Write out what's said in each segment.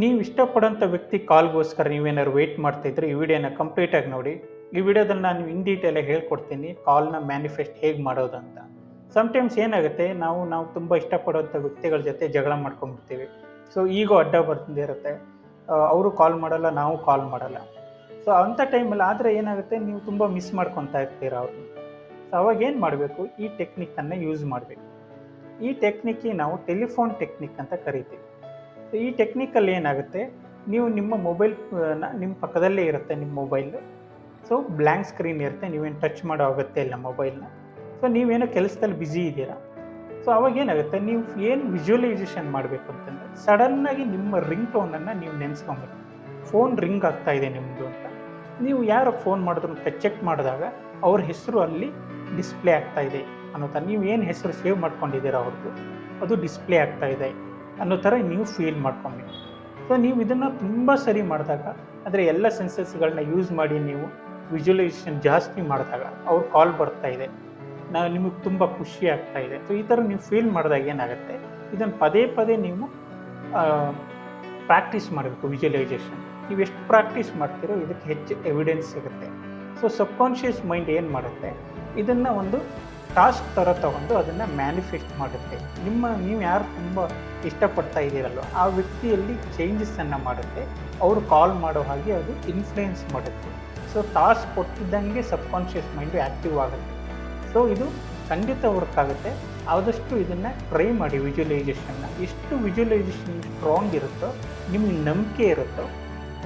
ನೀವು ಇಷ್ಟಪಡೋಂಥ ವ್ಯಕ್ತಿ ಕಾಲ್ಗೋಸ್ಕರ ನೀವೇನಾದ್ರು ವೆಯ್ಟ್ ಮಾಡ್ತಾಯಿದ್ರೆ ಈ ವಿಡಿಯೋನ ಕಂಪ್ಲೀಟಾಗಿ ನೋಡಿ. ಈ ವಿಡಿಯೋದಲ್ಲಿ ನಾನು ಇನ್ ಡೀಟೇಲಾಗಿ ಹೇಳ್ಕೊಡ್ತೀನಿ ಕಾಲ್ನ ಮ್ಯಾನಿಫೆಸ್ಟ್ ಹೇಗೆ ಮಾಡೋದು ಅಂತ. ಸಮ್ಟೈಮ್ಸ್ ಏನಾಗುತ್ತೆ, ನಾವು ತುಂಬ ಇಷ್ಟಪಡೋಂಥ ವ್ಯಕ್ತಿಗಳ ಜೊತೆ ಜಗಳ ಮಾಡ್ಕೊಂಡ್ಬಿಡ್ತೀವಿ. ಸೊ ಈಗೋ ಅಡ್ಡ ಬರ್ತಿರುತ್ತೆ, ಅವರು ಕಾಲ್ ಮಾಡಲ್ಲ, ನಾವು ಕಾಲ್ ಮಾಡಲ್ಲ. ಸೊ ಅಂಥ ಟೈಮಲ್ಲಿ ಆದರೆ ಏನಾಗುತ್ತೆ, ನೀವು ತುಂಬ ಮಿಸ್ ಮಾಡ್ಕೊತಾ ಇರ್ತೀರ ಅವ್ರನ್ನ. ಸೊ ಅವಾಗ ಏನು ಮಾಡಬೇಕು, ಈ ಟೆಕ್ನಿಕ್ಕನ್ನು ಯೂಸ್ ಮಾಡಬೇಕು. ಈ ಟೆಕ್ನಿಕ್ಕಿಗೆ ನಾವು ಟೆಲಿಫೋನ್ ಟೆಕ್ನಿಕ್ ಅಂತ ಕರಿತೀವಿ. ಸೊ ಈ ಟೆಕ್ನಿಕಲ್ಲಿ ಏನಾಗುತ್ತೆ, ನೀವು ನಿಮ್ಮ ಮೊಬೈಲ್ನ ನಿಮ್ಮ ಪಕ್ಕದಲ್ಲೇ ಇರುತ್ತೆ ನಿಮ್ಮ ಮೊಬೈಲು. ಸೊ ಬ್ಲ್ಯಾಂಕ್ ಸ್ಕ್ರೀನ್ ಇರುತ್ತೆ, ನೀವೇನು ಟಚ್ ಮಾಡೋ ಅಗತ್ಯ ಇಲ್ಲ ಮೊಬೈಲ್ನ. ಸೊ ನೀವೇನೋ ಕೆಲಸದಲ್ಲಿ ಬ್ಯುಸಿ ಇದ್ದೀರಾ. ಸೊ ಅವಾಗೇನಾಗುತ್ತೆ, ನೀವು ಏನು ವಿಜುವಲೈಸೇಷನ್ ಮಾಡಬೇಕು ಅಂತಂದರೆ, ಸಡನ್ನಾಗಿ ನಿಮ್ಮ ರಿಂಗ್ ಟೋನನ್ನು ನೀವು ನೆನೆಸ್ಕೊಬೇಕು. ಫೋನ್ ರಿಂಗ್ ಆಗ್ತಾ ಇದೆ ನಿಮ್ಮದು ಅಂತ. ನೀವು ಯಾರು ಫೋನ್ ಮಾಡಿದ್ರು ಅಂತ ಚೆಕ್ ಮಾಡಿದಾಗ ಅವ್ರ ಹೆಸರು ಅಲ್ಲಿ ಡಿಸ್ಪ್ಲೇ ಆಗ್ತಾ ಇದೆ ಅನ್ನೋ ಥರ, ನೀವು ಏನು ಹೆಸರು ಸೇವ್ ಮಾಡ್ಕೊಂಡಿದ್ದೀರಾ ಅವ್ರದ್ದು ಅದು ಡಿಸ್ಪ್ಲೇ ಆಗ್ತಾ ಇದೆ ಅನ್ನೋ ಥರ ನೀವು ಫೀಲ್ ಮಾಡ್ಕೊಬೇಕು. ಸೊ ನೀವು ಇದನ್ನು ತುಂಬ ಸರಿ ಮಾಡಿದಾಗ, ಅಂದರೆ ಎಲ್ಲ ಸೆನ್ಸಸ್ಗಳನ್ನ ಯೂಸ್ ಮಾಡಿ ನೀವು ವಿಜುವಲೈಸೇಷನ್ ಜಾಸ್ತಿ ಮಾಡಿದಾಗ ಅವ್ರ ಕಾಲ್ ಬರ್ತಾ ಇದೆ, ನಿಮಗೆ ತುಂಬ ಖುಷಿ ಆಗ್ತಾ ಇದೆ. ಸೊ ಈ ಥರ ನೀವು ಫೀಲ್ ಮಾಡಿದಾಗ ಏನಾಗುತ್ತೆ, ಇದನ್ನು ಪದೇ ಪದೇ ನೀವು ಪ್ರಾಕ್ಟೀಸ್ ಮಾಡಬೇಕು. ವಿಜುವಲೈಸೇಷನ್ ನೀವು ಎಷ್ಟು ಪ್ರಾಕ್ಟೀಸ್ ಮಾಡ್ತೀರೋ ಇದಕ್ಕೆ ಹೆಚ್ಚು ಎವಿಡೆನ್ಸ್ ಸಿಗುತ್ತೆ. ಸೊ ಸಬ್ಕಾನ್ಷಿಯಸ್ ಮೈಂಡ್ ಏನು ಮಾಡುತ್ತೆ, ಇದನ್ನು ಒಂದು ಟಾಸ್ಕ್ ಥರ ತೊಗೊಂಡು ಅದನ್ನು ಮ್ಯಾನಿಫೆಸ್ಟ್ ಮಾಡುತ್ತೆ. ನೀವು ಯಾರು ತುಂಬ ಇಷ್ಟಪಡ್ತಾ ಇದ್ದೀರಲ್ವ ಆ ವ್ಯಕ್ತಿಯಲ್ಲಿ ಚೇಂಜಸ್ಸನ್ನು ಮಾಡುತ್ತೆ. ಅವರು ಕಾಲ್ ಮಾಡೋ ಹಾಗೆ ಅದು ಇನ್ಫ್ಲೂಯೆನ್ಸ್ ಮಾಡುತ್ತೆ. ಸೊ ಟಾಸ್ಕ್ ಕೊಟ್ಟಿದ್ದಂಗೆ ಸಬ್ಕಾನ್ಷಿಯಸ್ ಮೈಂಡು ಆ್ಯಕ್ಟಿವ್ ಆಗುತ್ತೆ. ಸೊ ಇದು ಖಂಡಿತ ವರ್ಕ್ ಆಗುತ್ತೆ. ಆದಷ್ಟು ಇದನ್ನು ಟ್ರೈ ಮಾಡಿ. ವಿಜುವಲೈಸೇಷನ್ನ ಎಷ್ಟು ವಿಜುವಲೈಸೇಷನ್ ಸ್ಟ್ರಾಂಗ್ ಇರುತ್ತೋ, ನಿಮಗೆ ನಂಬಿಕೆ ಇರುತ್ತೋ,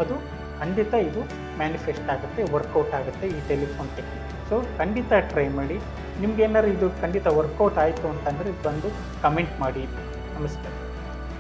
ಅದು ಖಂಡಿತ ಇದು ಮ್ಯಾನಿಫೆಸ್ಟ್ ಆಗುತ್ತೆ, ವರ್ಕೌಟ್ ಆಗುತ್ತೆ ಈ ಟೆಲಿಫೋನ್ ಟೆಕ್ನಿಕ್. ಸೊ ಖಂಡಿತ ಟ್ರೈ ಮಾಡಿ. ನಿಮ್ಗೇನಾದ್ರು ಇದು ಖಂಡಿತ ವರ್ಕೌಟ್ ಆಯಿತು ಅಂತಂದರೆ ಬಂದು ಕಮೆಂಟ್ ಮಾಡಿ. ನಮಸ್ಕಾರ.